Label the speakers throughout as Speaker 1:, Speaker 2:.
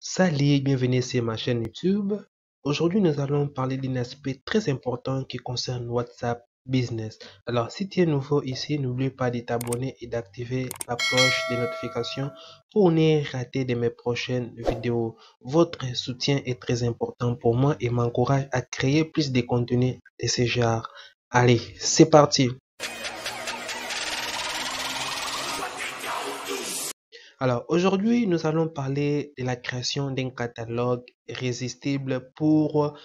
Speaker 1: Salut, bienvenue sur ma chaîne YouTube. Aujourd'hui, nous allons parler d'un aspect très important qui concerne WhatsApp Business. Alors, si tu es nouveau ici, n'oublie pas de t'abonner et d'activer la cloche des notifications pour ne rater de mes prochaines vidéos. Votre soutien est très important pour moi et m'encourage à créer plus de contenu de ce genre. Allez, c'est parti! Alors aujourd'hui, nous allons parler de la création d'un catalogue irrésistible pour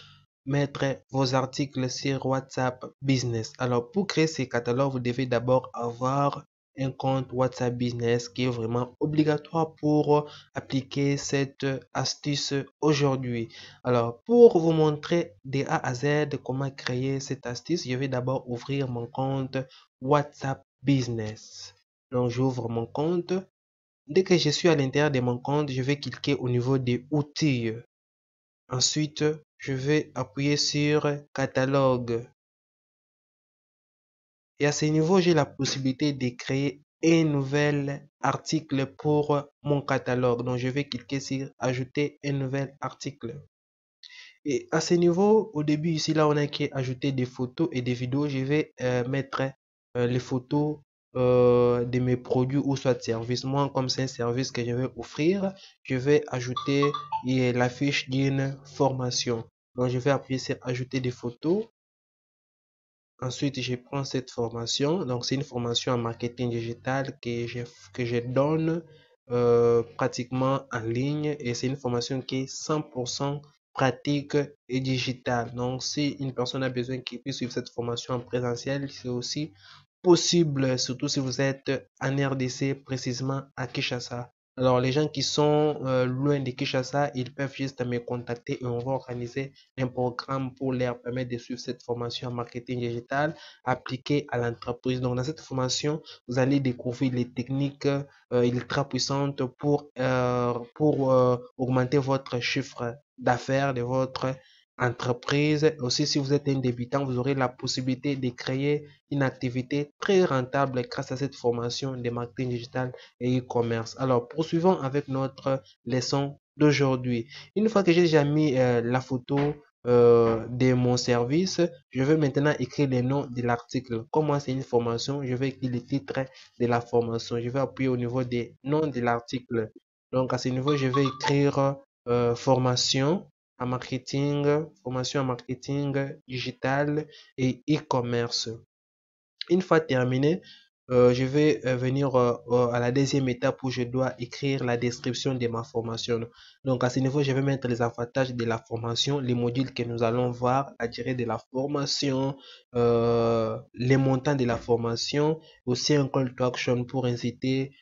Speaker 1: mettre vos articles sur WhatsApp Business. Alors pour créer ces catalogues, vous devez d'abord avoir un compte WhatsApp Business qui est vraiment obligatoire pour appliquer cette astuce aujourd'hui. Alors pour vous montrer de A à Z comment créer cette astuce, je vais d'abord ouvrir mon compte WhatsApp Business. Donc j'ouvre mon compte. Dès que je suis à l'intérieur de mon compte, je vais cliquer au niveau des outils. Ensuite, je vais appuyer sur catalogue. Et à ce niveau, j'ai la possibilité de créer un nouvel article pour mon catalogue. Donc, je vais cliquer sur ajouter un nouvel article. Et à ce niveau, au début, ici, là, on a qui ajouter des photos et des vidéos. Je vais mettre les photos de mes produits ou soit de services. Moi, comme c'est un service que je vais offrir, je vais ajouter la fiche d'une formation. Donc, je vais appuyer sur ajouter des photos. Ensuite, je prends cette formation. Donc, c'est une formation en marketing digital que je donne pratiquement en ligne. Et c'est une formation qui est 100% pratique et digitale. Donc, si une personne a besoin qu'il puisse suivre cette formation en présentiel, c'est aussi possible, surtout si vous êtes en RDC, précisément à Kinshasa. Alors, les gens qui sont loin de Kinshasa, ils peuvent juste me contacter et on va organiser un programme pour leur permettre de suivre cette formation en marketing digital appliquée à l'entreprise. Donc, dans cette formation, vous allez découvrir les techniques ultra puissantes pour augmenter votre chiffre d'affaires de votre entreprise. Aussi, si vous êtes un débutant, vous aurez la possibilité de créer une activité très rentable grâce à cette formation de marketing digital et e-commerce. Alors, poursuivons avec notre leçon d'aujourd'hui. Une fois que j'ai déjà mis la photo de mon service, je vais maintenant écrire le nom de l'article. Comme moi, c'est une formation, je vais écrire le titre de la formation. Je vais appuyer au niveau des noms de l'article. Donc, à ce niveau, je vais écrire formation en marketing digital et e-commerce. Une fois terminé, je vais venir à la deuxième étape où je dois écrire la description de ma formation. Donc à ce niveau, je vais mettre les avantages de la formation, les modules que nous allons voir, la durée de la formation, les montants de la formation, aussi un call to action pour inciter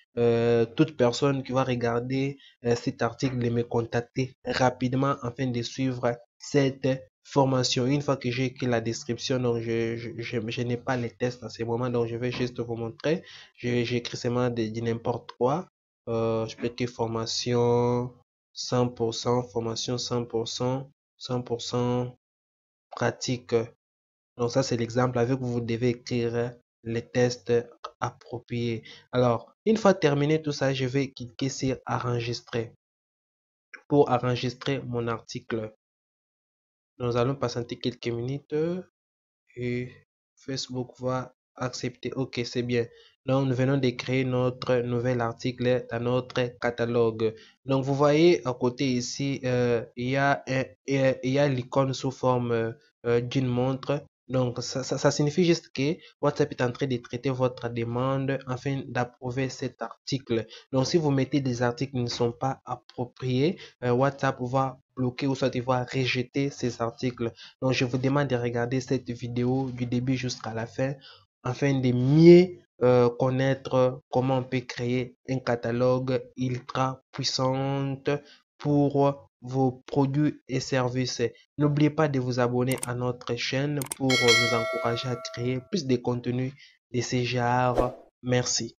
Speaker 1: toute personne qui va regarder cet article de me contacter rapidement afin de suivre cette formation. Une fois que j'ai écrit la description, donc je n'ai pas les tests à ce moment, donc je vais juste vous montrer. J'ai écrit seulement de n'importe quoi. Je peux écrire formation 100%, formation 100%, 100% pratique. Donc ça, c'est l'exemple avec où vous devez écrire les tests appropriés. Alors, une fois terminé tout ça, je vais cliquer sur enregistrer pour enregistrer mon article. Nous allons patienter quelques minutes et Facebook va accepter. Ok, c'est bien. Donc, nous venons de créer notre nouvel article dans notre catalogue. Donc, vous voyez à côté ici, il y a l'icône sous forme d'une montre. Donc, ça signifie juste que WhatsApp est en train de traiter votre demande afin d'approuver cet article. Donc, si vous mettez des articles qui ne sont pas appropriés, WhatsApp va bloquer ou soit il va rejeter ces articles. Donc, je vous demande de regarder cette vidéo du début jusqu'à la fin afin de mieux connaître comment on peut créer un catalogue ultra puissant pour vos produits et services. N'oubliez pas de vous abonner à notre chaîne pour nous encourager à créer plus de contenu de ce genre. Merci.